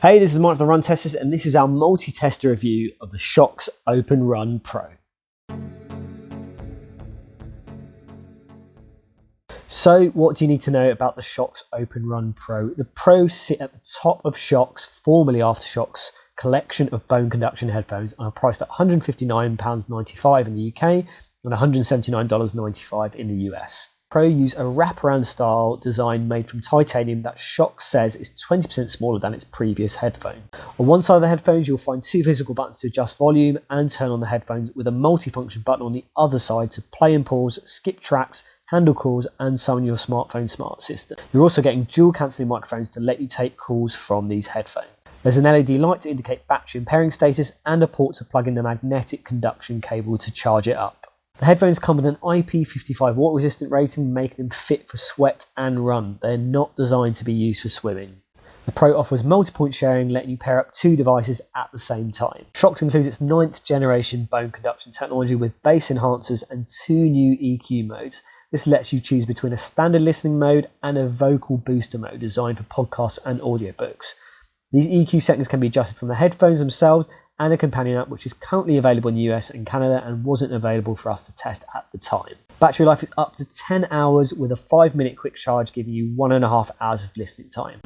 Hey, this is Mike from the Run Testers, and this is our multi-tester review of the Shokz OpenRun Pro. So what do you need to know about the Shokz OpenRun Pro? The Pro sit at the top of Shokz, formerly AfterShokz, collection of bone conduction headphones and are priced at £159.95 in the UK and $179.95 in the US. Pro use a wraparound style design made from titanium that Shokz says is 20% smaller than its previous headphone. On one side of the headphones you'll find two physical buttons to adjust volume and turn on the headphones, with a multifunction button on the other side to play and pause, skip tracks, handle calls and summon your smartphone smart system. You're also getting dual cancelling microphones to let you take calls from these headphones. There's an LED light to indicate battery and pairing status and a port to plug in the magnetic conduction cable to charge it up. The headphones come with an IP55 water resistant rating, making them fit for sweat and run. They're not designed to be used for swimming. The Pro offers multi-point sharing, letting you pair up two devices at the same time. Shokz includes its 9th generation bone conduction technology with bass enhancers and two new EQ modes. This lets you choose between a standard listening mode and a vocal booster mode designed for podcasts and audiobooks. These EQ settings can be adjusted from the headphones themselves and a companion app which is currently available in the US and Canada and wasn't available for us to test at the time. Battery life is up to 10 hours with a 5-minute quick charge, giving you 1.5 hours of listening time.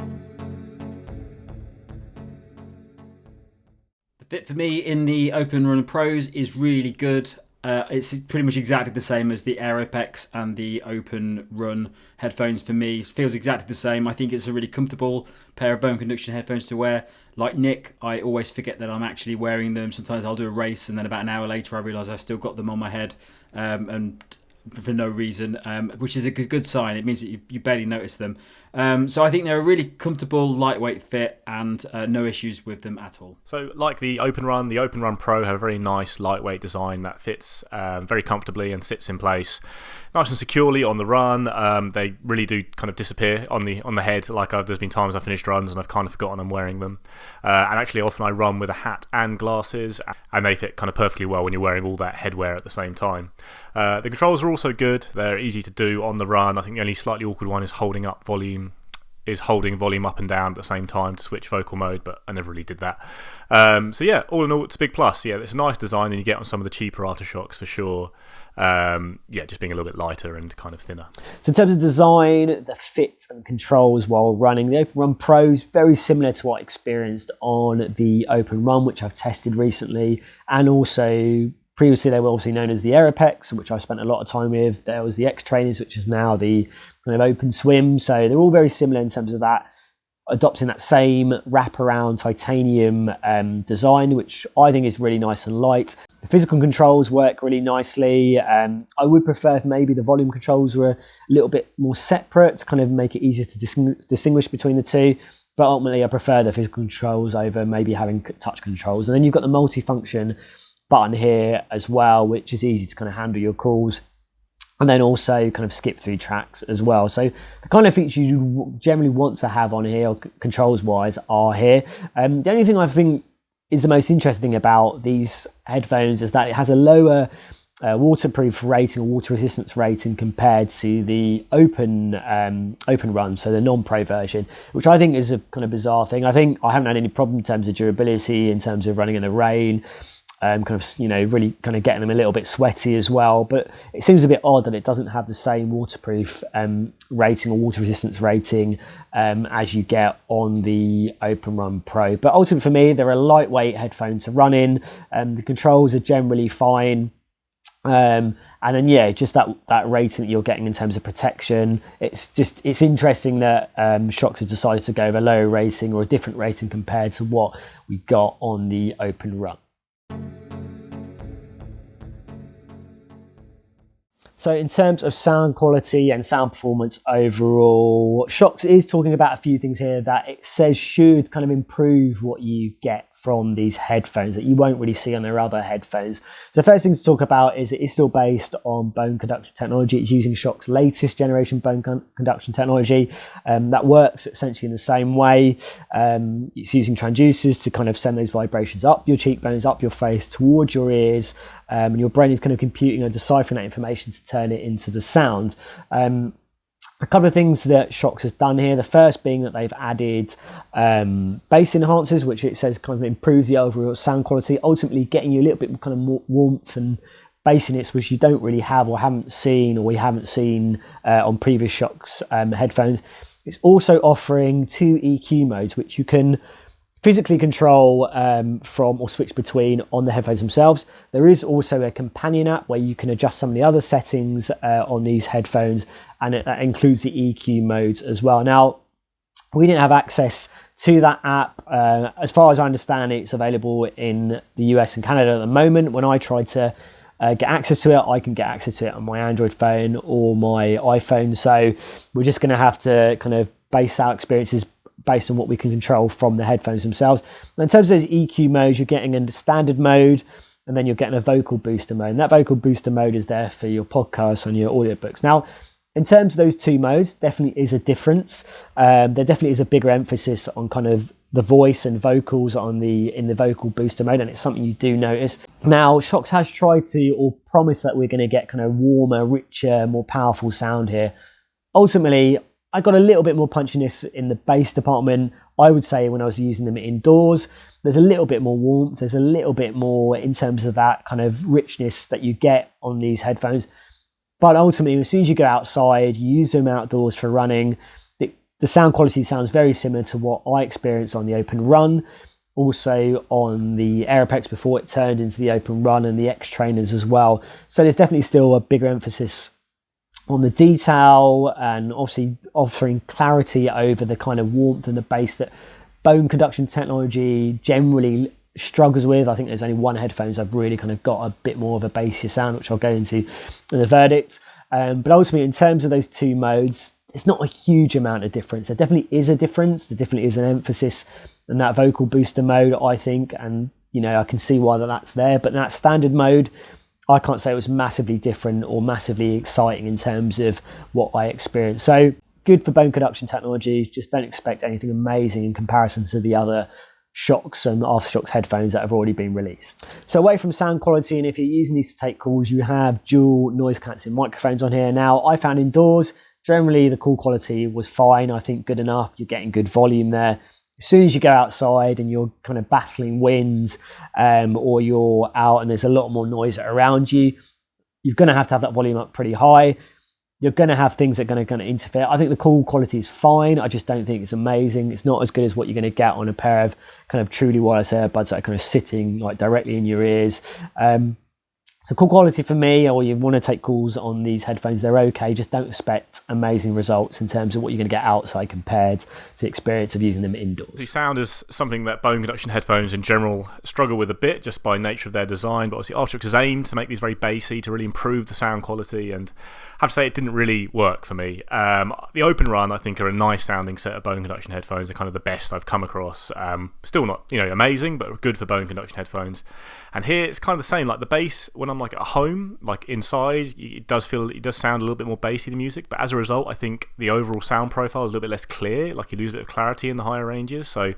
The fit for me in the OpenRun Pros is really good. It's pretty much exactly the same as the AirPods and the OpenRun headphones for me. It feels exactly the same. I think it's a really comfortable pair of bone conduction headphones to wear. Like Nick, I always forget that I'm actually wearing them. Sometimes I'll do a race and then about an hour later I realise I've still got them on my head and for no reason, which is a good sign. It means that you barely notice them. So I think they're a really comfortable, lightweight fit and no issues with them at all. So like the OpenRun Pro have a very nice lightweight design that fits very comfortably and sits in place nice and securely on the run. They really do kind of disappear on the head. Like there's been times I've finished runs and I've kind of forgotten I'm wearing them. And actually often I run with a hat and glasses, and they fit kind of perfectly well when you're wearing all that headwear at the same time. The controls are also good. They're easy to do on the run. I think the only slightly awkward one is holding volume up and down at the same time to switch vocal mode, but I never really did that. So yeah, all in all, it's a big plus. Yeah, it's a nice design than you get on some of the cheaper AfterShokz for sure. Yeah, just being a little bit lighter and kind of thinner. So in terms of design, the fit and controls while running, the OpenRun Pro is very similar to what I experienced on the OpenRun, which I've tested recently, and also previously they were obviously known as the AirPods, which I spent a lot of time with. There was the X Trainers, which is now the kind of Open Swim. So they're all very similar in terms of that, adopting that same wraparound titanium design, which I think is really nice and light. The physical controls work really nicely. I would prefer if maybe the volume controls were a little bit more separate to kind of make it easier to distinguish between the two. But ultimately, I prefer the physical controls over maybe having touch controls. And then you've got the multi-function button here as well, which is easy to kind of handle your calls, and then also kind of skip through tracks as well. So the kind of features you generally want to have on here, controls wise, are here. The only thing I think is the most interesting about these headphones is that it has a lower waterproof rating or water resistance rating compared to the OpenRun, so the non-pro version, which I think is a kind of bizarre thing. I think I haven't had any problem in terms of durability, in terms of running in the rain, kind of, you know, really kind of getting them a little bit sweaty as well. But it seems a bit odd that it doesn't have the same waterproof rating or water resistance rating as you get on the OpenRun Pro. But ultimately for me, they're a lightweight headphone to run in. The controls are generally fine. And then yeah, just that rating that you're getting in terms of protection. It's interesting that Shokz has decided to go with a lower rating or a different rating compared to what we got on the OpenRun. So in terms of sound quality and sound performance overall, Shokz is talking about a few things here that it says should kind of improve what you get from these headphones that you won't really see on their other headphones. So the first thing to talk about is it is still based on bone conduction technology. It's using Shoksz's latest generation bone conduction technology that works essentially in the same way. It's using transducers to kind of send those vibrations up your cheekbones, up your face, towards your ears, and your brain is kind of computing and deciphering that information to turn it into the sound. A couple of things that Shokz has done here. The first being that they've added bass enhancers, which it says kind of improves the overall sound quality, ultimately getting you a little bit kind of more warmth and bassiness, which you don't really have or haven't seen, or we haven't seen on previous Shokz headphones. It's also offering 2 EQ modes, which you can physically control from or switch between on the headphones themselves. There is also a companion app where you can adjust some of the other settings on these headphones, and that includes the EQ modes as well. Now, we didn't have access to that app. As far as I understand, it's available in the US and Canada at the moment. When I tried to get access to it, I can get access to it on my Android phone or my iPhone. So we're just going to have to kind of base our experiences based on what we can control from the headphones themselves. And in terms of those EQ modes, you're getting a standard mode, and then you're getting a vocal booster mode. And that vocal booster mode is there for your podcasts and your audiobooks. Now, in terms of those 2 modes, definitely is a difference. There definitely is a bigger emphasis on kind of the voice and vocals in the vocal booster mode, and it's something you do notice. Now, Shokz has tried to, or promised that we're going to get kind of warmer, richer, more powerful sound here. Ultimately, I got a little bit more punchiness in the bass department. I would say when I was using them indoors, there's a little bit more warmth. There's a little bit more in terms of that kind of richness that you get on these headphones. But ultimately, as soon as you go outside, you use them outdoors for running, the sound quality sounds very similar to what I experienced on the OpenRun, also on the Aeropex before it turned into the OpenRun, and the X trainers as well. So there's definitely still a bigger emphasis on the detail, and obviously offering clarity over the kind of warmth and the bass that bone conduction technology generally struggles with. I think there's only one headphones I've really kind of got a bit more of a bassier sound, which I'll go into in the verdict. But ultimately, in terms of those 2 modes, it's not a huge amount of difference. There definitely is a difference. There definitely is an emphasis in that vocal booster mode, I think, and I can see why that's there. But in that standard mode, I can't say it was massively different or massively exciting in terms of what I experienced. So good for bone conduction technology. Just don't expect anything amazing in comparison to the other Shokz and AfterShokz headphones that have already been released. So away from sound quality, and if you're using these to take calls, you have dual noise cancelling microphones on here. Now, I found indoors, generally the call quality was fine. I think good enough. You're getting good volume there. As soon as you go outside and you're kind of battling winds, or you're out and there's a lot more noise around you, you're going to have that volume up pretty high. You're going to have things that are going to interfere. I think the call quality is fine. I just don't think it's amazing. It's not as good as what you're going to get on a pair of kind of truly wireless earbuds that are kind of sitting like directly in your ears. So call quality for me, or you want to take calls on these headphones, they're okay. Just don't expect amazing results in terms of what you're going to get outside compared to the experience of using them indoors. The sound is something that bone conduction headphones in general struggle with a bit, just by nature of their design. But obviously AfterShokz has aimed to make these very bassy, to really improve the sound quality, and I have to say it didn't really work for me. The OpenRun, I think, are a nice sounding set of bone conduction headphones. They're kind of the best I've come across. Still not amazing, but good for bone conduction headphones. And here it's kind of the same. Like the bass, when I'm like at home, like inside, it does sound a little bit more bassy, the music. But as a result, I think the overall sound profile is a little bit less clear. Like you lose a bit of clarity in the higher ranges. So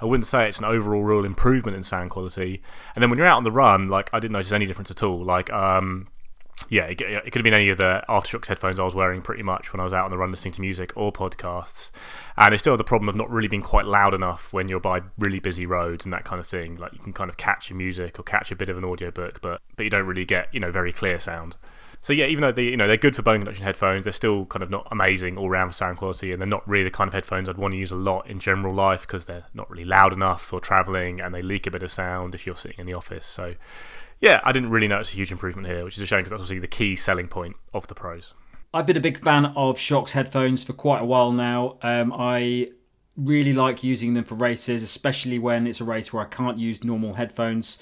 I wouldn't say it's an overall real improvement in sound quality. And then when you're out on the run, like I didn't notice any difference at all. Like it could have been any of the AfterShokz headphones I was wearing pretty much when I was out on the run listening to music or podcasts. And it's still the problem of not really being quite loud enough when you're by really busy roads and that kind of thing. Like you can kind of catch your music or catch a bit of an audiobook, but you don't really get very clear sound. So yeah, even though they're good for bone conduction headphones, they're still kind of not amazing all round sound quality, and they're not really the kind of headphones I'd want to use a lot in general life because they're not really loud enough for travelling, and they leak a bit of sound if you're sitting in the office. So yeah, I didn't really notice a huge improvement here, which is a shame because that's obviously the key selling point of the Pros. I've been a big fan of Shokz headphones for quite a while now. I really like using them for races, especially when it's a race where I can't use normal headphones.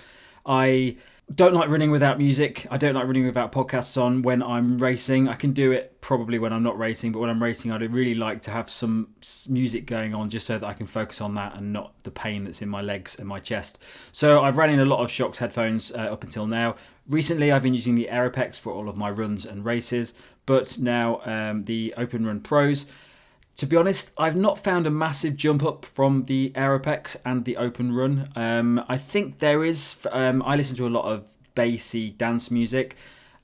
I don't like running without music. I don't like running without podcasts on when I'm racing. I can do it probably when I'm not racing, but when I'm racing, I'd really like to have some music going on just so that I can focus on that and not the pain that's in my legs and my chest. So I've ran in a lot of Shokz headphones up until now. Recently, I've been using the Aeropex for all of my runs and races, but now the OpenRun Pros. To be honest, I've not found a massive jump up from the Aeropex and the OpenRun. I think there is. I listen to a lot of bassy dance music,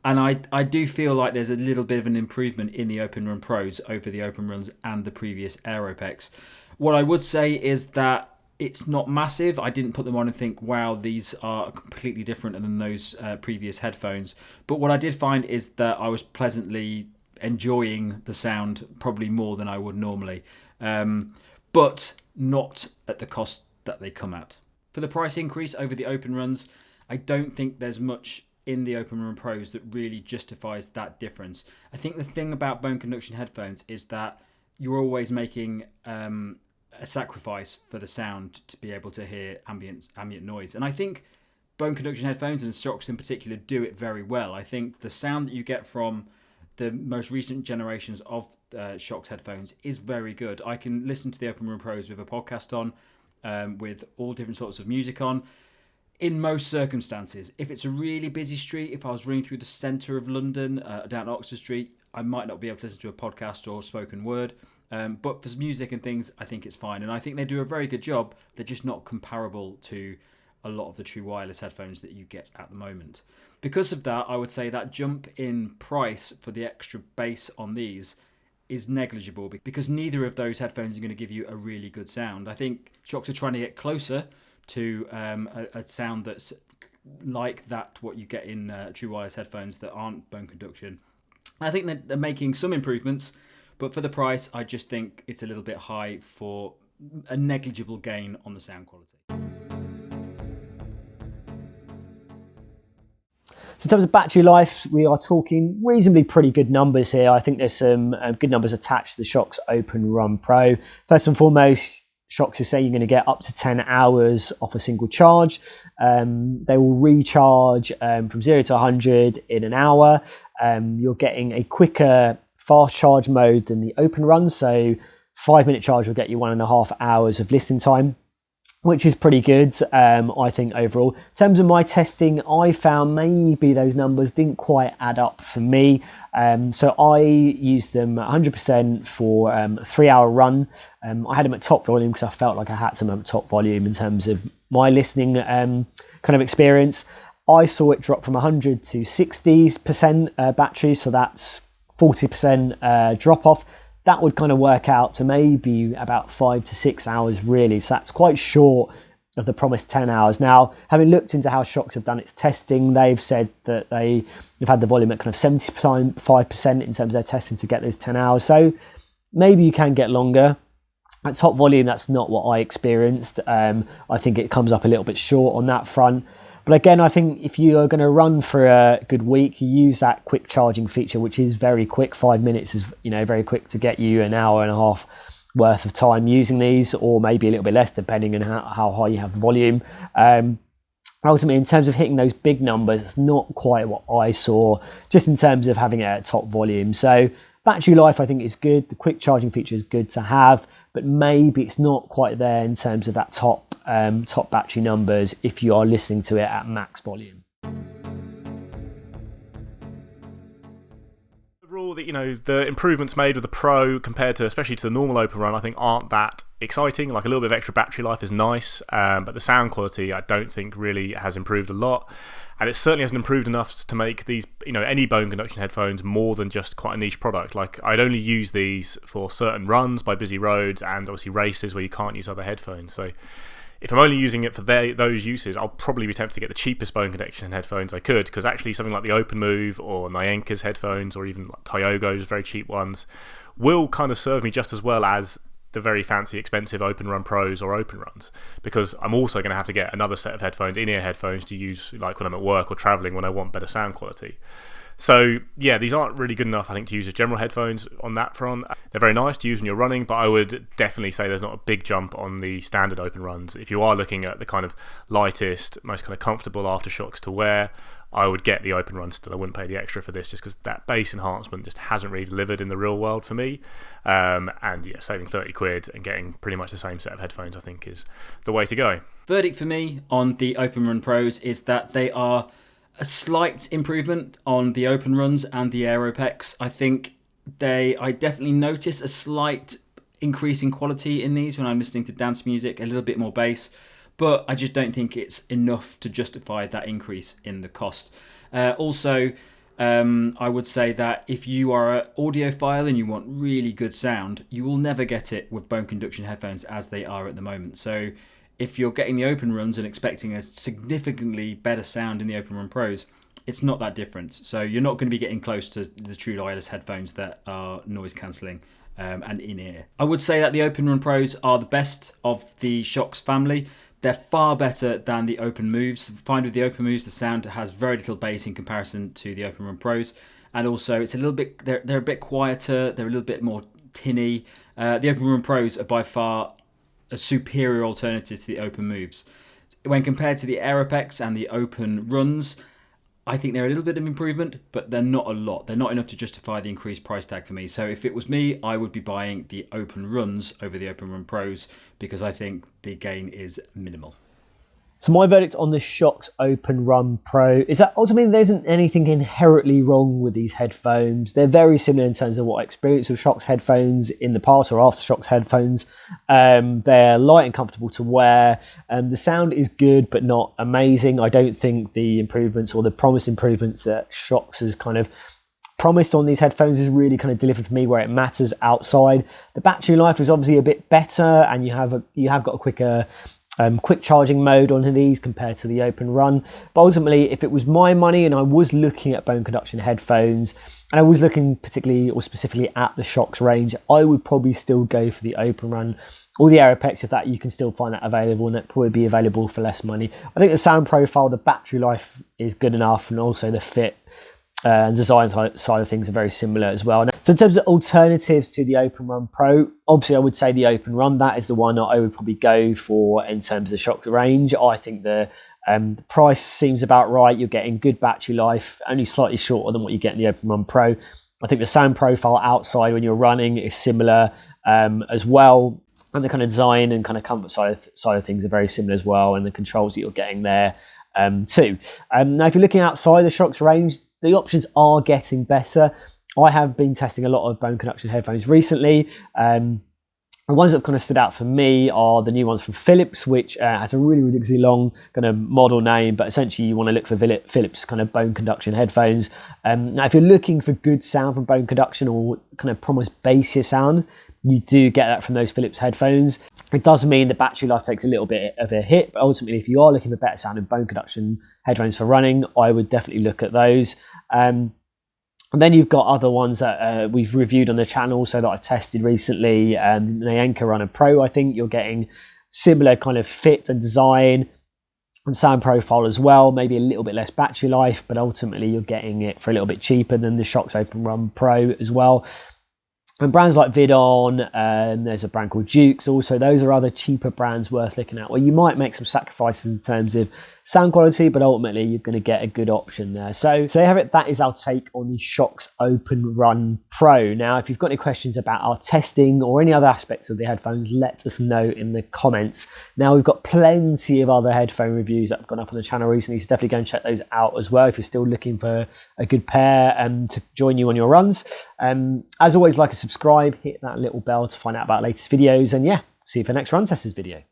And I do feel like there's a little bit of an improvement in the OpenRun Pros over the OpenRuns and the previous AeroPex. What I would say is that it's not massive. I didn't put them on and think, wow, these are completely different than those previous headphones. But what I did find is that I was pleasantly enjoying the sound probably more than I would normally. But not at the cost that they come at. For the price increase over the OpenRuns, I don't think there's much in the OpenRun Pros that really justifies that difference. I think the thing about bone conduction headphones is that you're always making a sacrifice for the sound to be able to hear ambient noise. And I think bone conduction headphones, and Shokz in particular, do it very well. I think the sound that you get from the most recent generations of Shokz headphones is very good. I can listen to the OpenRun Pros with a podcast on, with all different sorts of music on. In most circumstances, if it's a really busy street, if I was running through the centre of London, down Oxford Street, I might not be able to listen to a podcast or spoken word. But for music and things, I think it's fine. And I think they do a very good job. They're just not comparable to a lot of the true wireless headphones that you get at the moment. Because of that, I would say that jump in price for the extra bass on these is negligible, because neither of those headphones are going to give you a really good sound. I think Shokz are trying to get closer to a sound that's like that, what you get in true wireless headphones that aren't bone conduction. I think that they're making some improvements, but for the price, I just think it's a little bit high for a negligible gain on the sound quality. So in terms of battery life, we are talking reasonably pretty good numbers here. I think there's some good numbers attached to the Shokz OpenRun Pro. First and foremost, Shokz is saying you're going to get up to 10 hours off a single charge. They will recharge from 0 to 100 in an hour. You're getting a quicker fast charge mode than the OpenRun. So 5-minute charge will get you 1.5 hours of listening time, which is pretty good, I think, overall. In terms of my testing, I found maybe those numbers didn't quite add up for me. So I used them 100% for a 3-hour run. I had them at top volume because I felt like I had some at top volume in terms of my listening kind of experience. I saw it drop from 100 to 60% battery, so that's 40% drop off. That would kind of work out to maybe about 5 to 6 hours really. So that's quite short of the promised 10 hours. Now, having looked into how Shokz have done its testing, they've said that they've had the volume at kind of 75% in terms of their testing to get those 10 hours. So maybe you can get longer. At top volume, that's not what I experienced. I think it comes up a little bit short on that front. But again, I think if you are going to run for a good week, you use that quick charging feature, which is very quick. 5 minutes is, very quick to get you an hour and a half worth of time using these, or maybe a little bit less, depending on how high you have volume. Ultimately, in terms of hitting those big numbers, it's not quite what I saw, just in terms of having it at top volume. So battery life, I think, is good. The quick charging feature is good to have, but maybe it's not quite there in terms of that top battery numbers if you are listening to it at max volume. Overall, the improvements made with the Pro compared to, especially to the normal OpenRun, I think aren't that exciting. Like, a little bit of extra battery life is nice, but the sound quality I don't think really has improved a lot. And it certainly hasn't improved enough to make these, any bone conduction headphones more than just quite a niche product. Like, I'd only use these for certain runs by busy roads and obviously races where you can't use other headphones. So if I'm only using it for those uses, I'll probably be tempted to get the cheapest bone conduction headphones I could, because actually something like the OpenMove or Nyanka's headphones, or even like Tyogo's very cheap ones, will kind of serve me just as well as the very fancy, expensive OpenRun Pros or OpenRuns, because I'm also going to have to get another set of headphones, in-ear headphones, to use like when I'm at work or travelling when I want better sound quality. So yeah, these aren't really good enough, I think, to use as general headphones on that front. They're very nice to use when you're running, but I would definitely say there's not a big jump on the standard OpenRuns. If you are looking at the kind of lightest, most kind of comfortable AfterShokz to wear, I would get the OpenRun still. I wouldn't pay the extra for this, just because that bass enhancement just hasn't really delivered in the real world for me. And yeah, saving 30 quid and getting pretty much the same set of headphones, I think, is the way to go. Verdict for me on the OpenRun Pros is that they are a slight improvement on the OpenRuns and the AeroPex. I think I definitely notice a slight increase in quality in these when I'm listening to dance music, a little bit more bass, but I just don't think it's enough to justify that increase in the cost. Also, I would say that if you are an audiophile and you want really good sound, you will never get it with bone conduction headphones as they are at the moment. So if you're getting the Open Runs and expecting a significantly better sound in the Open Run Pros, it's not that different. So you're not going to be getting close to the true wireless headphones that are noise cancelling and in-ear. I would say that the Open Run Pros are the best of the Shokz family. They're far better than the Open Moves. Find with the Open Moves, the sound has very little bass in comparison to the Open Run Pros, and also it's a little bit they're a bit quieter. They're a little bit more tinny. The Open Run Pros are by far a superior alternative to the Open Moves. When compared to the Aeropex and the Open Runs, I think they're a little bit of improvement, but they're not a lot. They're not enough to justify the increased price tag for me. So if it was me, I would be buying the Open Runs over the Open Run Pros because I think the gain is minimal. So my verdict on the Shokz OpenRun Pro is that ultimately there isn't anything inherently wrong with these headphones. They're very similar in terms of what I experienced with Shokz headphones in the past or AfterShokz headphones. They're light and comfortable to wear. The sound is good but not amazing. I don't think the improvements or the promised improvements that Shokz has kind of promised on these headphones is really kind of delivered for me where it matters outside. The battery life is obviously a bit better, and you have got a quicker quick charging mode on these compared to the Open Run. But ultimately, if it was my money and I was looking at bone conduction headphones and I was looking particularly or specifically at the Shokz range, I would probably still go for the Open Run or the Aeropex if that you can still find that available, and that probably be available for less money. I think the sound profile, the battery life is good enough, and also the fit and design side of things are very similar as well. So in terms of alternatives to the Open Run Pro, obviously I would say the Open Run, that is the one that I would probably go for in terms of the Shokz range. I think the price seems about right. You're getting good battery life, only slightly shorter than what you get in the Open Run Pro. I think the sound profile outside when you're running is similar as well. And the kind of design and kind of comfort side of things are very similar as well. And the controls that you're getting there too. Now, if you're looking outside the Shokz range, the options are getting better. I have been testing a lot of bone conduction headphones recently. The ones that have kind of stood out for me are the new ones from Philips, which has a really ridiculously long kind of model name, but essentially you want to look for Philips kind of bone conduction headphones. Now, if you're looking for good sound from bone conduction or kind of promise bassier sound, you do get that from those Philips headphones. It does mean the battery life takes a little bit of a hit, but ultimately if you are looking for better sound in bone conduction headphones for running, I would definitely look at those. And then you've got other ones that we've reviewed on the channel, so that I tested recently. The Anchor Runner Pro, I think you're getting similar kind of fit and design and sound profile as well, maybe a little bit less battery life, but ultimately you're getting it for a little bit cheaper than the Shokz OpenRun Pro as well. And brands like Vidon, there's a brand called Jukes also, those are other cheaper brands worth looking at, where you might make some sacrifices in terms of sound quality, but ultimately you're going to get a good option there. So there you have it, that is our take on the Shokz OpenRun Pro. Now, if you've got any questions about our testing or any other aspects of the headphones, let us know in the comments. Now, we've got plenty of other headphone reviews that have gone up on the channel recently, so definitely go and check those out as well if you're still looking for a good pair to join you on your runs. As always, like and subscribe, hit that little bell to find out about latest videos, and yeah, see you for the next Run Testers video.